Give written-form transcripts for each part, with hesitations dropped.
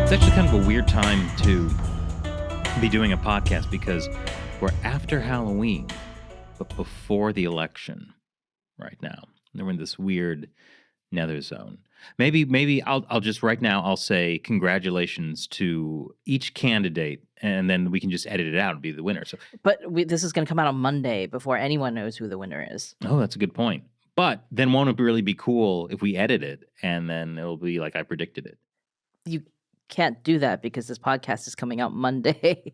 It's actually kind of a weird time to be doing a podcast because we're after Halloween, but before the election right now. And we're in this weird nether zone. Maybe I'll just right now I'll say congratulations to each candidate, and then we can just edit it out and be the winner. So, But this is going to come out on Monday before anyone knows who the winner is. oh, that's a good point. But then won't it really be cool if we edit it and then it'll be like I predicted it? You can't do that because this podcast is coming out Monday.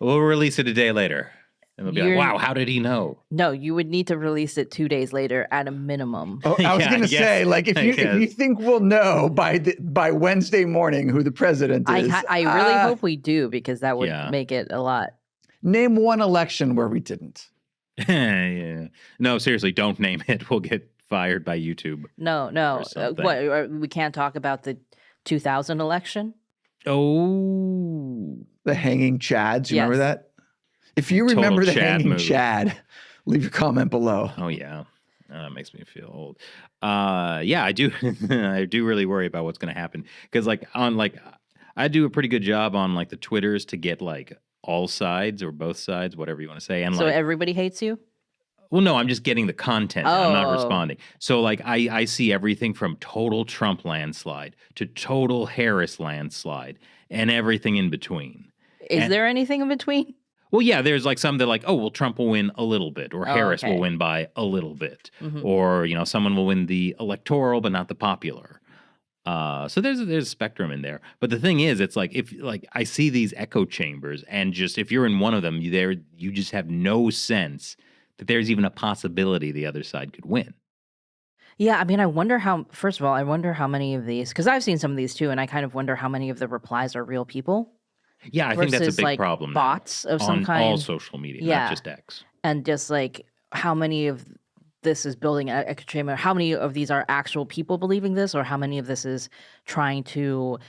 We'll release it a day later. And they'll be like, wow, how did he know? No, you would need to release it 2 days later at a minimum. Oh, I was Yeah, going to say, like, if you think we'll know by Wednesday morning who the president is. I really hope we do, because that would make it a lot. Name one election where we didn't. Yeah. No, seriously, don't name it. We'll get fired by YouTube. No. What, we can't talk about the 2000 election? Oh. The hanging Chads. You remember that? If you remember the hanging Chad, leave your comment below. Oh, yeah. That makes me feel old. Yeah, I do. I do really worry about what's going to happen. Because, I do a pretty good job on, the Twitters to get, all sides or both sides, whatever you want to say. And so everybody hates you? Well, no, I'm just getting the content. And I'm not responding. So, I see everything from total Trump landslide to total Harris landslide and everything in between. Is there anything in between? Well, yeah, there's some that Trump will win a little bit, or Harris will win by a little bit, or, someone will win the electoral but not the popular. So there's a spectrum in there. But the thing is, it's if I see these echo chambers, and just if you're in one of them, you just have no sense that there's even a possibility the other side could win. Yeah, I mean, first of all, I wonder how many of these, because I've seen some of these too, and I kind of wonder how many of the replies are real people. Yeah, I think that's a big problem. Bots of some kind. On all social media, not just X. And just how many of this is building an echo chamber? How many of these are actual people believing this, or how many of this is trying to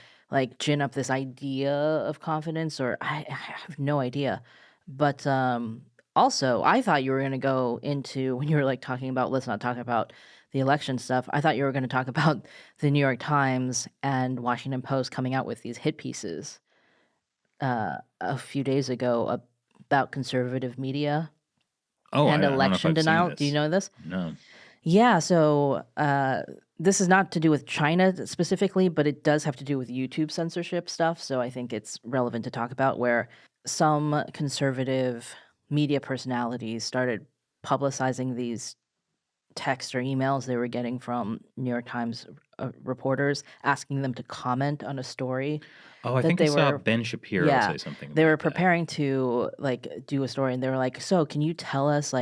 gin up this idea of confidence? Or I have no idea. But also, I thought you were going to go into, when you were talking about, let's not talk about the election stuff, I thought you were going to talk about the New York Times and Washington Post coming out with these hit pieces a few days ago about conservative media and election denial. Do you know this? No. Yeah, so this is not to do with China specifically, but it does have to do with YouTube censorship stuff. So I think it's relevant to talk about, where some conservative media personalities started publicizing these texts or emails they were getting from New York Times reporters asking them to comment on a story. Oh, I think I saw Ben Shapiro say something about they were preparing to do a story, and they were like, so can you tell us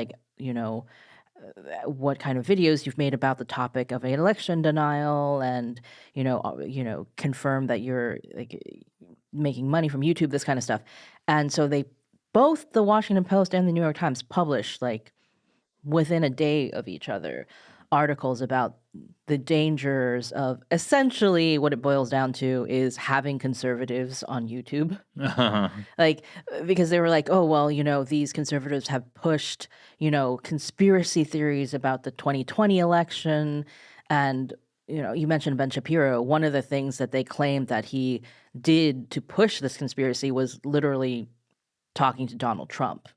what kind of videos you've made about the topic of election denial, and confirm that you're making money from YouTube, this kind of stuff. And so both the Washington Post and the New York Times published within a day of each other articles about the dangers of, essentially what it boils down to is having conservatives on YouTube. Because they were oh, well, these conservatives have pushed, conspiracy theories about the 2020 election. And, you mentioned Ben Shapiro. One of the things that they claimed that he did to push this conspiracy was literally talking to Donald Trump.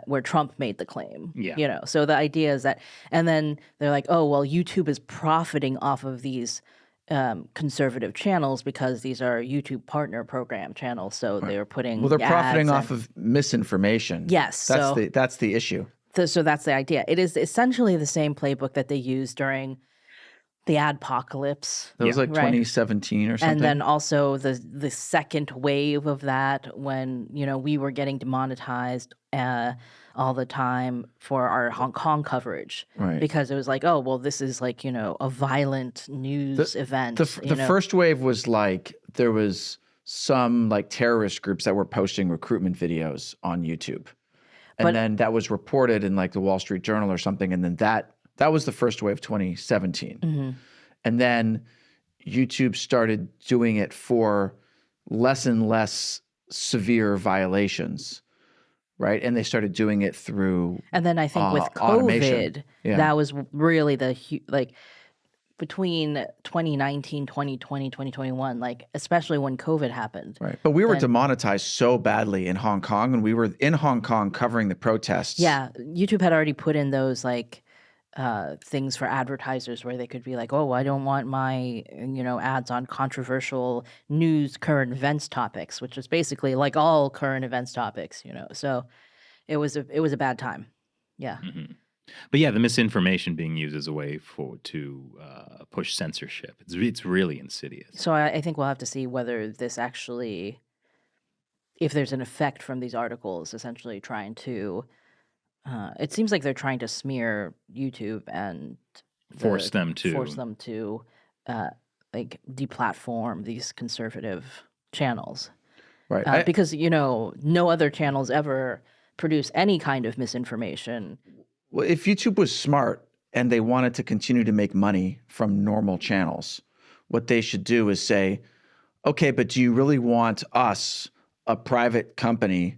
Where Trump made the claim. Yeah. So the idea is that, and then they're oh, well, YouTube is profiting off of these conservative channels because these are YouTube partner program channels. So they're putting they're profiting off of misinformation. Yes. That's the issue. So that's the idea. It is essentially the same playbook that they used during the adpocalypse. That was 2017 or something. And then also the second wave of that, when we were getting demonetized all the time for our Hong Kong coverage, right? Because it was oh, well, this is a violent news event. The first wave was there was some terrorist groups that were posting recruitment videos on YouTube, and then that was reported in the Wall Street Journal or something, and then that was the first wave, 2017. Mm-hmm. And then YouTube started doing it for less and less severe violations, right? And they started doing it through And then I think with automation. COVID, that was really between 2019, 2020, 2021, like especially when COVID happened. Right. But we were demonetized so badly in Hong Kong, and we were in Hong Kong covering the protests. Yeah, YouTube had already put in those like things for advertisers where they could be like, oh, I don't want my ads on controversial news, current events topics, which is basically like all current events topics. So it was a bad time. Yeah. Mm-hmm. But yeah, the misinformation being used as a way to push censorship. It's really insidious. So I think we'll have to see whether this actually, if there's an effect from these articles, essentially trying to. It seems like they're trying to smear YouTube and force them to like deplatform these conservative channels, Right? Because no other channels ever produce any kind of misinformation. Well, if YouTube was smart and they wanted to continue to make money from normal channels, what they should do is say, okay, but do you really want us, a private company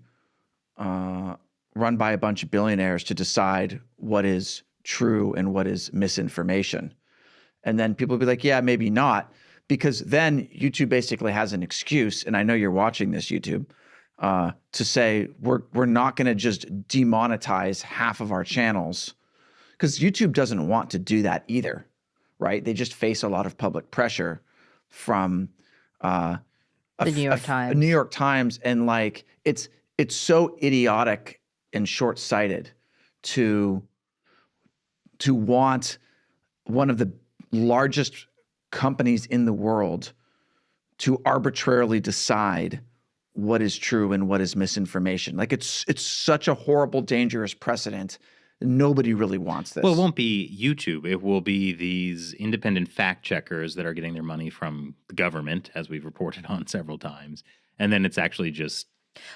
run by a bunch of billionaires, to decide what is true and what is misinformation? And then people will be like, yeah, maybe not, because then YouTube basically has an excuse, and I know you're watching this, YouTube, to say we're not going to just demonetize half of our channels, because YouTube doesn't want to do that either, right? They just face a lot of public pressure from the New York Times. New York Times, and like it's so idiotic and short-sighted to want one of the largest companies in the world to arbitrarily decide what is true and what is misinformation. Like it's such a horrible, dangerous precedent. Nobody really wants this. Well, it won't be YouTube. It will be these independent fact checkers that are getting their money from the government, as we've reported on several times. And then it's actually just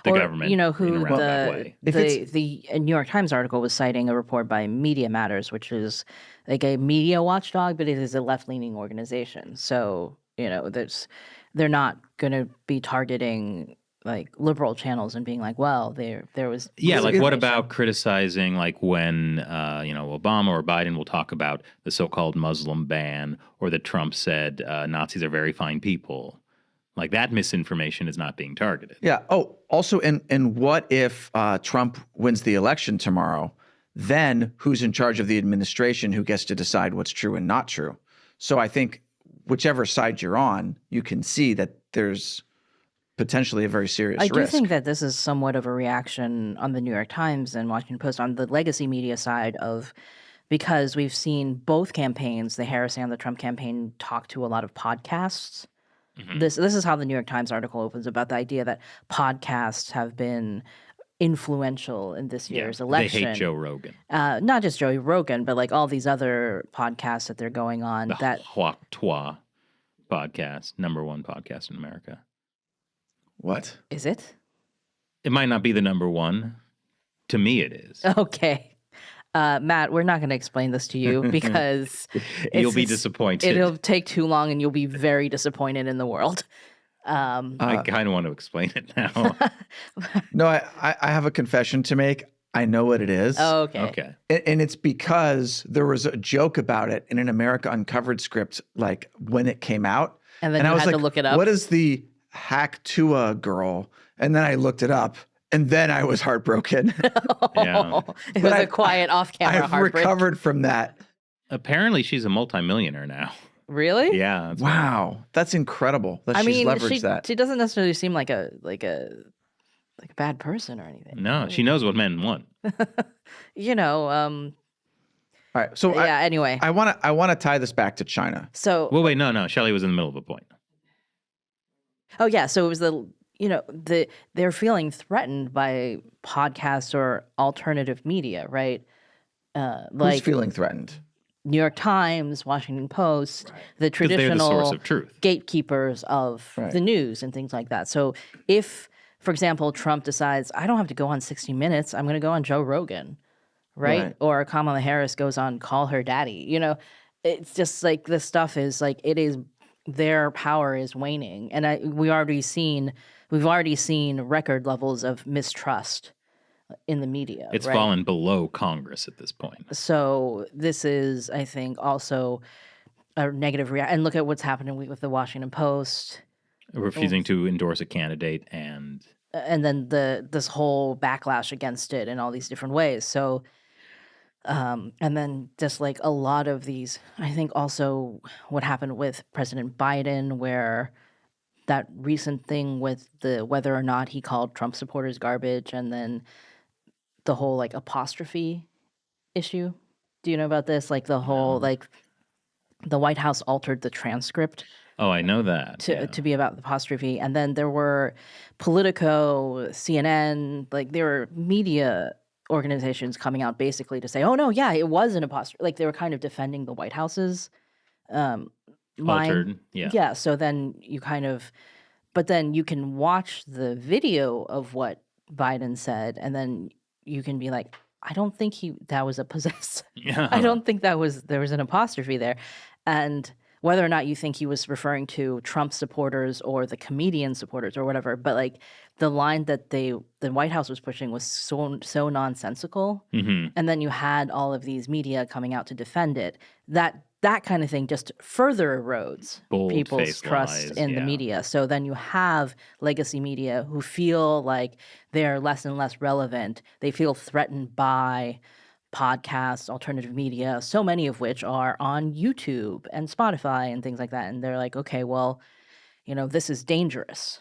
the government. Who that way. the New York Times article was citing a report by Media Matters, which is like a media watchdog, but it is a left-leaning organization. So they're not going to be targeting like liberal channels and being like, well, there was like what about criticizing like when Obama or Biden will talk about the so-called Muslim ban, or that Trump said Nazis are very fine people. Like that misinformation is not being targeted. Yeah. Oh, also, and what if Trump wins the election tomorrow? Then who's in charge of the administration who gets to decide what's true and not true? So I think whichever side you're on, you can see that there's potentially a very serious risk. I do think that this is somewhat of a reaction on the New York Times and Washington Post on the legacy media side because we've seen both campaigns, the Harris and the Trump campaign, talk to a lot of podcasts. Mm-hmm. This is how the New York Times article opens, about the idea that podcasts have been influential in this year's election. They hate Joe Rogan. Not just Joe Rogan, but like all these other podcasts that they're going on. The Huok Twa podcast, #1 podcast in America. What? Is it? It might not be the #1. To me, it is. Okay. Matt, we're not going to explain this to you because you'll be disappointed. It'll take too long and you'll be very disappointed in the world. I kind of want to explain it now. No, I have a confession to make. I know what it is. Oh, okay. Okay. And it's because there was a joke about it in an America Uncovered script, like when it came out. And then I was had like, to look it up. What is the Hack Tua girl? And then I looked it up. And then I was heartbroken. Yeah. It was a quiet off-camera heartbreak. I've recovered from that. Apparently, she's a multimillionaire now. Really? Yeah. Wow, that's incredible that she's leveraged that. She doesn't necessarily seem like a bad person or anything. No, she knows what men want. All right. So anyway, I want to tie this back to China. So well, wait, no. Shelley was in the middle of a point. Oh yeah, so it was they're feeling threatened by podcasts or alternative media, right? Who's feeling threatened? New York Times, Washington Post, right. The traditional they're the source of truth. Gatekeepers of the news and things like that. So if, for example, Trump decides, I don't have to go on 60 Minutes, I'm going to go on Joe Rogan, right? Or Kamala Harris goes on Call Her Daddy. It's just like this stuff is like, it is, their power is waning. And we've already seen record levels of mistrust in the media. It's right? fallen below Congress at this point. So this is, I think, also a negative reaction. And look at what's happening with the Washington Post, refusing to endorse a candidate, and then this whole backlash against it in all these different ways. So, and then just like a lot of these, I think also what happened with President Biden, where that recent thing with the whether or not he called Trump supporters garbage, and then the whole like apostrophe issue. Do you know about this? Like the whole no. like the White House altered the transcript Oh, I know that. to be about the apostrophe, and then there were Politico, CNN, like there were media organizations coming out basically to say, "Oh no, yeah, it was an apostrophe." Like they were kind of defending the White House's line. Altered, yeah. Yeah. So then you kind of, but then you can watch the video of what Biden said, and then you can be like, I don't think that was a possess. Yeah. I don't think there was an apostrophe there. And whether or not you think he was referring to Trump supporters or the comedian supporters or whatever, but like the line that the White House was pushing was so nonsensical. And then you had all of these media coming out to defend it. That kind of thing just further erodes people's Bold-faced trust lies, in the yeah. media. So then you have legacy media who feel like they're less and less relevant. They feel threatened by podcasts, alternative media, so many of which are on YouTube and Spotify and things like that. And they're like, okay, well, this is dangerous.